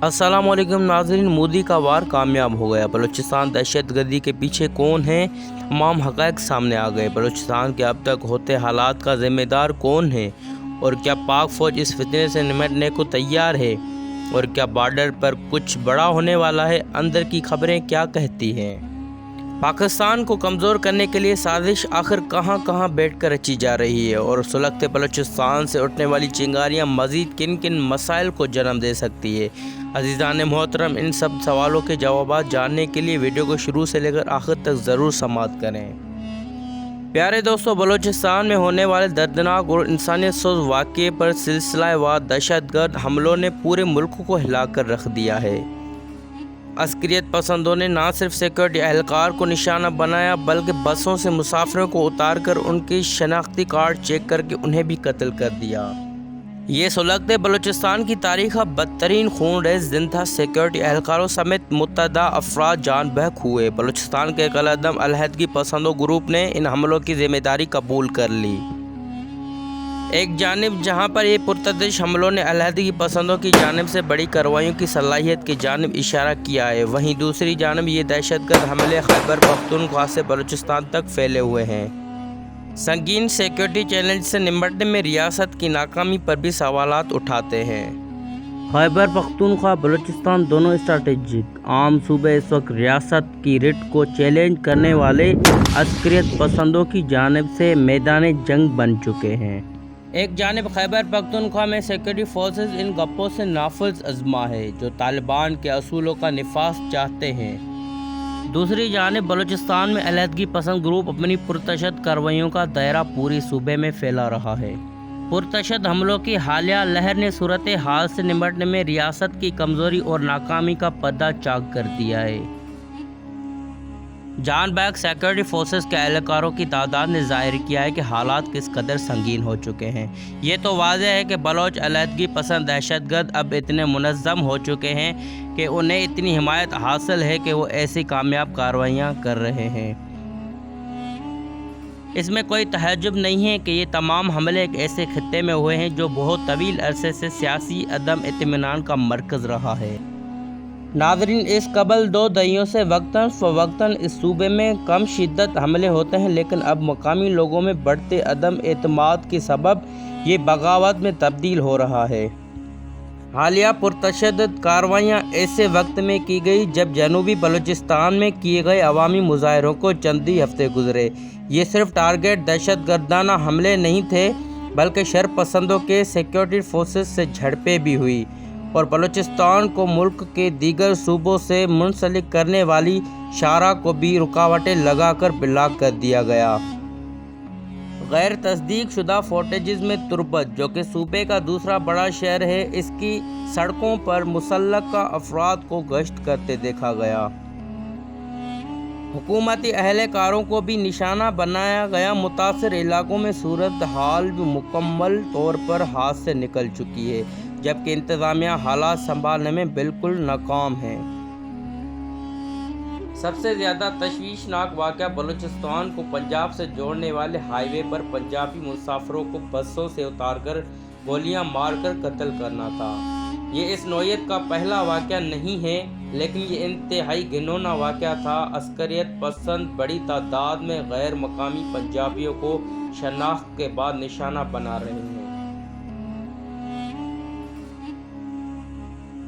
अस्सलाम वालेकुम नाज़रीन। मोदी का वार कामयाब हो गया। बलूचिस्तान दहशत गर्दी के पीछे कौन है, तमाम हक़ाइक़ सामने आ गए। बलूचिस्तान के अब तक होते हालात का ज़िम्मेदार कौन है, और क्या पाक फ़ौज इस फितने से निपटने को तैयार है, और क्या बॉर्डर पर कुछ बड़ा होने वाला है। अंदर की खबरें क्या कहती हैं। पाकिस्तान को कमज़ोर करने के लिए साजिश आखिर कहां बैठकर रची जा रही है, और सुलगते बलूचिस्तान से उठने वाली चिंगारियां मज़ीद किन किन मसाइल को जन्म दे सकती है। अज़ीज़ान मोहतरम, इन सब सवालों के जवाब जानने के लिए वीडियो को शुरू से लेकर आखिर तक ज़रूर समाअत करें। प्यारे दोस्तों, बलूचिस्तान में होने वाले दर्दनाक और इंसानियत सोज़ वाक़े पर सिलसिलावार दहशतगर्द हमलों ने पूरे मुल्क को हिला कर रख दिया है। अस्करियत पसंदों ने न सिर्फ सिक्योरिटी एहलकार को निशाना बनाया, बल्कि बसों से मुसाफिरों को उतार कर उनके शनाख्ती कार्ड चेक करके उन्हें भी कत्ल कर दिया। ये सुलगते बलूचिस्तान की तारीख़ का बदतरीन खूनरेज़ दिन था। सिक्योरिटी एहलकारों समेत मुतअद्दिद अफराद जान बहक हुए। बलूचिस्तान के कलअदम अलहदगी पसंदों ग्रुप ने इन हमलों की ज़िम्मेदारी कबूल कर ली। एक जानिब जहां पर ये पुरतदश हमलों ने अलहदगी पसंदों की जानिब से बड़ी कार्रवाइयों की सलाहियत की जानिब इशारा किया है, वहीं दूसरी जानिब ये दहशतगर्द हमले खैबर पख्तूनख्वा से बलूचिस्तान तक फैले हुए हैं। संगीन सिक्योरिटी चैलेंज से निपटने में रियासत की नाकामी पर भी सवालात उठाते हैं। खैबर पख्तूनख्वा बलूचिस्तान दोनों स्ट्रैटेजिक आम सूबे इस वक्त रियासत की रिट को चैलेंज करने वाले अस्करियत पसंदों की जानिब से मैदान जंग बन चुके हैं। एक जानिब खैबर पख्तूनख्वा में सिक्योरिटी फोर्सेस इन गप्पों से नाफिज अज़मा है जो तालिबान के असूलों का निफाज चाहते हैं। दूसरी जानिब बलूचिस्तान में अलहदगी पसंद ग्रुप अपनी पुरतशद कार्रवाइयों का दायरा पूरी सूबे में फैला रहा है। पुरतशद हमलों की हालिया लहर ने सूरत हाल से निपटने में रियासत की कमज़ोरी और नाकामी का पर्दा चाक कर दिया है। जान बैग सिक्योरिटी फोर्सेस के एहलकारों की तादाद ने ज़ाहिर किया है कि हालात किस कदर संगीन हो चुके हैं। ये तो वाज़ेह है कि बलोच अलहदगी पसंद दहशतगर्द अब इतने मुनज़्ज़म हो चुके हैं कि उन्हें इतनी हिमायत हासिल है कि वो ऐसी कामयाब कार्रवाइयाँ कर रहे हैं। इसमें कोई तहज्जुब नहीं है कि ये तमाम हमले एक ऐसे खित्ते में हुए हैं जो बहुत तवील अरसे से सियासी अदम इत्मीनान का मरकज़ रहा है। नाज़रीन, इस कबल 2 दहाइयों से वक्तन फ़वक्तन इस सूबे में कम शिद्दत हमले होते हैं, लेकिन अब मकामी लोगों में बढ़ते अदम एतमाद के सबब ये बगावत में तब्दील हो रहा है। हालिया पुरतशद्दद कार्रवाइयाँ ऐसे वक्त में की गई जब जनूबी बलूचिस्तान में किए गए अवामी मुजाहरों को चंद ही हफ्ते गुजरे। ये सिर्फ टारगेट दहशतगर्दाना हमले नहीं थे, बल्कि शर पसंदों के सिक्योरिटी फोर्सेस से झड़पें भी हुई, और बलूचिस्तान को मुल्क के दीगर सूबों से मुंसलिक करने वाली शारा को भी रुकावटें लगाकर ब्लॉक कर दिया गया। गैर तस्दीक शुदा फुटेजेस में तुर्बत, जो कि सूबे का दूसरा बड़ा शहर है, इसकी सड़कों पर मुसल्लका अफराद को गश्त करते देखा गया। हुकूमती अहलकारों को भी निशाना बनाया गया। मुतासर इलाकों में सूरत हाल भी मुकम्मल तौर पर हाथ से निकल चुकी है, जबकि इंतज़ामिया हालात संभालने में बिल्कुल नाकाम है। सबसे ज़्यादा तशवीशनाक वाक़या बलूचिस्तान को पंजाब से जोड़ने वाले हाईवे पर पंजाबी मुसाफिरों को बसों से उतारकर गोलियां मारकर कत्ल करना था। ये इस नौयत का पहला वाक़या नहीं है, लेकिन ये इंतहाई घिनौना वाक़या था। अस्करियत पसंद बड़ी तादाद में गैर मकामी पंजाबियों को शनाख्त के बाद निशाना बना रहे हैं,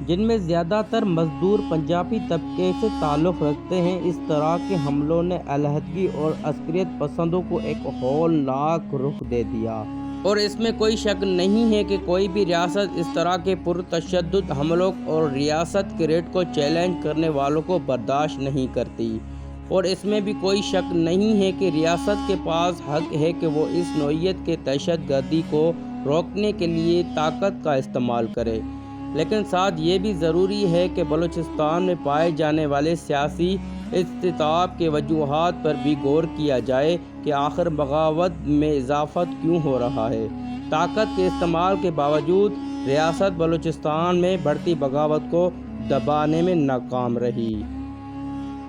जिनमें ज़्यादातर मजदूर पंजाबी तबके से ताल्लुक़ रखते हैं। इस तरह के हमलों ने अलहदगी और अस्करियत पसंदों को एक हौलनाक रुख दे दिया, और इसमें कोई शक नहीं है कि कोई भी रियासत इस तरह के पुरतशद्दुद हमलों और रियासत के रेट को चैलेंज करने वालों को बर्दाश्त नहीं करती। और इसमें भी कोई शक नहीं है कि रियासत के पास हक है कि वो इस नौयत के दहशतगर्दी को रोकने के लिए ताकत का इस्तेमाल करे। लेकिन साथ ये भी ज़रूरी है कि बलूचिस्तान में पाए जाने वाले सियासी इस्तिताब के वजूहात पर भी गौर किया जाए कि आखिर बगावत में इजाफत क्यों हो रहा है। ताकत के इस्तेमाल के बावजूद रियासत बलूचिस्तान में बढ़ती बगावत को दबाने में नाकाम रही।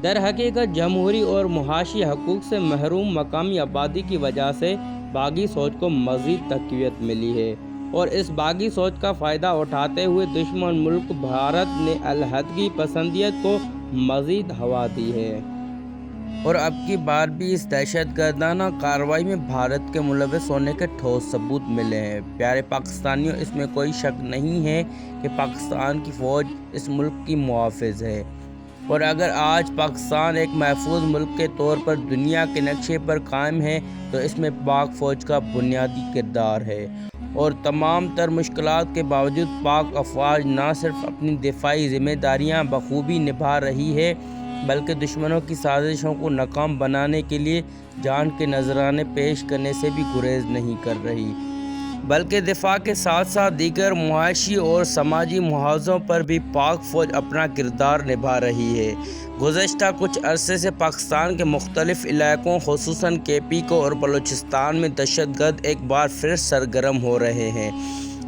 दर हकीकत जमहूरी और मुआशी हकूक़ से महरूम मकामी आबादी की वजह से बागी सोच को मज़ीद तक़वियत मिली है, اور اس باغی سوچ کا فائدہ اٹھاتے ہوئے دشمن ملک بھارت نے علیحدگی پسندیت کو مزید ہوا دی ہے اور اب کی بار بھی اس دہشت گردانہ کارروائی میں بھارت کے ملوث ہونے کے ٹھوس ثبوت ملے ہیں۔ پیارے پاکستانیوں، اس میں کوئی شک نہیں ہے کہ پاکستان کی فوج اس ملک کی محافظ ہے، اور اگر آج پاکستان ایک محفوظ ملک کے طور پر دنیا کے نقشے پر قائم ہے تو اس میں پاک فوج کا بنیادی کردار ہے، اور تمام تر مشکلات کے باوجود پاک افواج نہ صرف اپنی دفاعی ذمہ داریاں بخوبی نبھا رہی ہے بلکہ دشمنوں کی سازشوں کو ناکام بنانے کے لیے جان کے نذرانے پیش کرنے سے بھی گریز نہیں کر رہی، بلکہ دفاع کے ساتھ ساتھ دیگر معاشی اور سماجی محاذوں پر بھی پاک فوج اپنا کردار نبھا رہی ہے۔ گزشتہ کچھ عرصے سے پاکستان کے مختلف علاقوں خصوصاً KP اور بلوچستان میں دہشت گرد ایک بار پھر سرگرم ہو رہے ہیں۔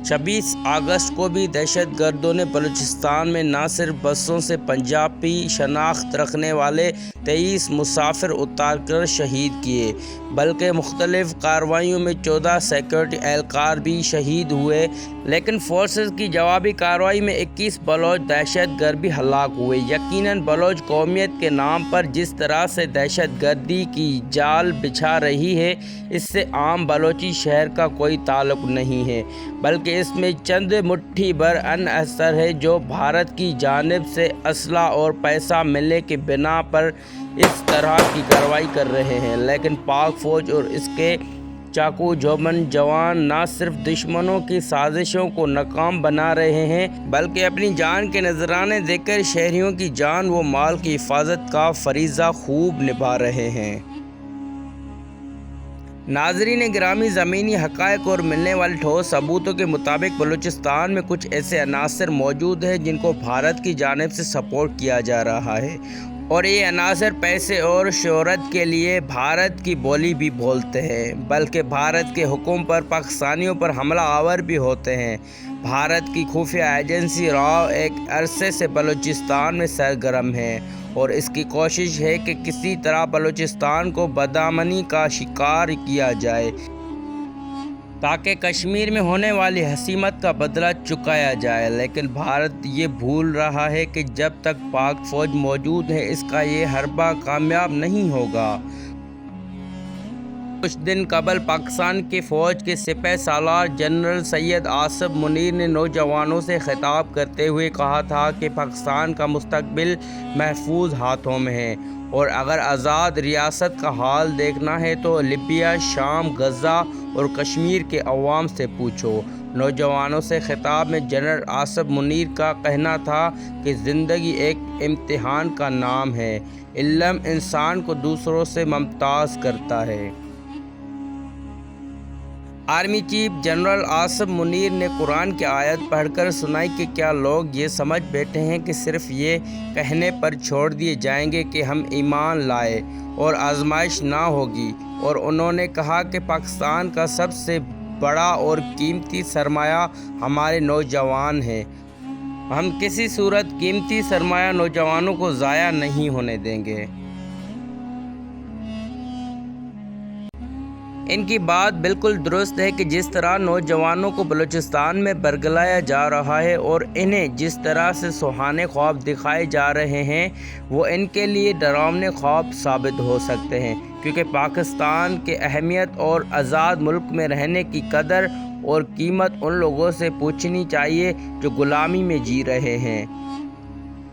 26 اگست کو بھی دہشت گردوں نے بلوچستان میں نہ صرف بسوں سے پنجابی شناخت رکھنے والے 23 مسافر اتار کر شہید کیے، بلکہ مختلف کارروائیوں میں 14 سیکورٹی اہلکار بھی شہید ہوئے، لیکن فورسز کی جوابی کارروائی میں 21 بلوچ دہشت گرد بھی ہلاک ہوئے۔ یقیناً بلوچ قومیت کے نام پر جس طرح سے دہشت گردی کی جال بچھا رہی ہے، اس سے عام بلوچی شہر کا کوئی تعلق نہیں ہے، بلکہ اس میں چند مٹھی بھر عنصر ہے جو بھارت کی جانب سے اسلحہ اور پیسہ ملنے کی بنا پر اس طرح کی کارروائی کر رہے ہیں، لیکن پاک فوج اور اس کے چاقو جوبند جوان نہ صرف دشمنوں کی سازشوں کو ناکام بنا رہے ہیں بلکہ اپنی جان کے نذرانے دے کر شہریوں کی جان و مال کی حفاظت کا فریضہ خوب نبھا رہے ہیں۔ ناظرین گرامی، زمینی حقائق اور ملنے والے ٹھوس ثبوتوں کے مطابق بلوچستان میں کچھ ایسے عناصر موجود ہیں جن کو بھارت کی جانب سے سپورٹ کیا جا رہا ہے، اور یہ عناصر پیسے اور شہرت کے لیے بھارت کی بولی بھی بولتے ہیں، بلکہ بھارت کے حکم پر پاکستانیوں پر حملہ آور بھی ہوتے ہیں۔ بھارت کی خفیہ ایجنسی راؤ ایک عرصے سے بلوچستان میں سرگرم ہے اور اس کی کوشش ہے کہ کسی طرح بلوچستان کو بدامنی کا شکار کیا جائے تاکہ کشمیر میں ہونے والی ہزیمت کا بدلہ چکایا جائے، لیکن بھارت یہ بھول رہا ہے کہ جب تک پاک فوج موجود ہے اس کا یہ حربہ کامیاب نہیں ہوگا۔ کچھ دن قبل پاکستان کی فوج کے سپہ سالار جنرل سید آصف منیر نے نوجوانوں سے خطاب کرتے ہوئے کہا تھا کہ پاکستان کا مستقبل محفوظ ہاتھوں میں ہے، اور اگر آزاد ریاست کا حال دیکھنا ہے تو لیبیا، شام، غزہ اور کشمیر کے عوام سے پوچھو۔ نوجوانوں سے خطاب میں جنرل آصف منیر کا کہنا تھا کہ زندگی ایک امتحان کا نام ہے، علم انسان کو دوسروں سے ممتاز کرتا ہے۔ Army chief general Asif Munir نے قرآن کی آیت پڑھ کر سنائی کہ کیا لوگ یہ سمجھ بیٹھے ہیں کہ صرف یہ کہنے پر چھوڑ دیے جائیں گے کہ ہم ایمان لائے اور آزمائش نہ ہوگی، اور انہوں نے کہا کہ پاکستان کا سب سے بڑا اور قیمتی سرمایہ ہمارے نوجوان ہیں، ہم کسی صورت قیمتی سرمایہ نوجوانوں کو ضائع نہیں ہونے دیں گے۔ ان کی بات بالکل درست ہے کہ جس طرح نوجوانوں کو بلوچستان میں برگلایا جا رہا ہے اور انہیں جس طرح سے سہانے خواب دکھائے جا رہے ہیں وہ ان کے لیے ڈراونے خواب ثابت ہو سکتے ہیں، کیونکہ پاکستان کی اہمیت اور آزاد ملک میں رہنے کی قدر اور قیمت ان لوگوں سے پوچھنی چاہیے جو غلامی میں جی رہے ہیں۔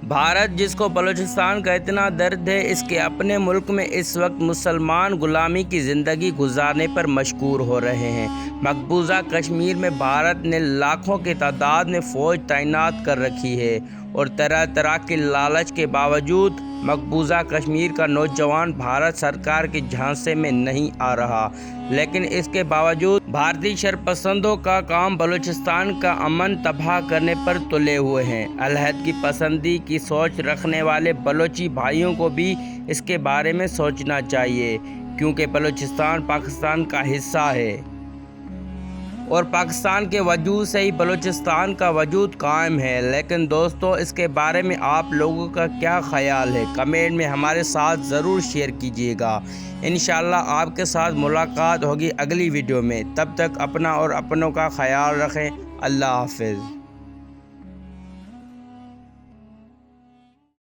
بھارت جس کو بلوچستان کا اتنا درد ہے، اس کے اپنے ملک میں اس وقت مسلمان غلامی کی زندگی گزارنے پر مشکور ہو رہے ہیں۔ مقبوضہ کشمیر میں بھارت نے لاکھوں کی تعداد میں فوج تعینات کر رکھی ہے، اور طرح طرح کے لالچ کے باوجود مقبوضہ کشمیر کا نوجوان بھارت سرکار کے جھانسے میں نہیں آ رہا، لیکن اس کے باوجود بھارتی شرپسندوں کا کام بلوچستان کا امن تباہ کرنے پر تلے ہوئے ہیں۔ علیحدگی پسندی کی سوچ رکھنے والے بلوچی بھائیوں کو بھی اس کے بارے میں سوچنا چاہیے، کیونکہ بلوچستان پاکستان کا حصہ ہے۔ اور پاکستان کے وجود سے ہی بلوچستان کا وجود قائم ہے۔ لیکن دوستو، اس کے بارے میں آپ لوگوں کا کیا خیال ہے؟ کمنٹ میں ہمارے ساتھ ضرور شیئر کیجیے گا۔ انشاءاللہ آپ کے ساتھ ملاقات ہوگی اگلی ویڈیو میں۔ تب تک اپنا اور اپنوں کا خیال رکھیں۔ اللہ حافظ۔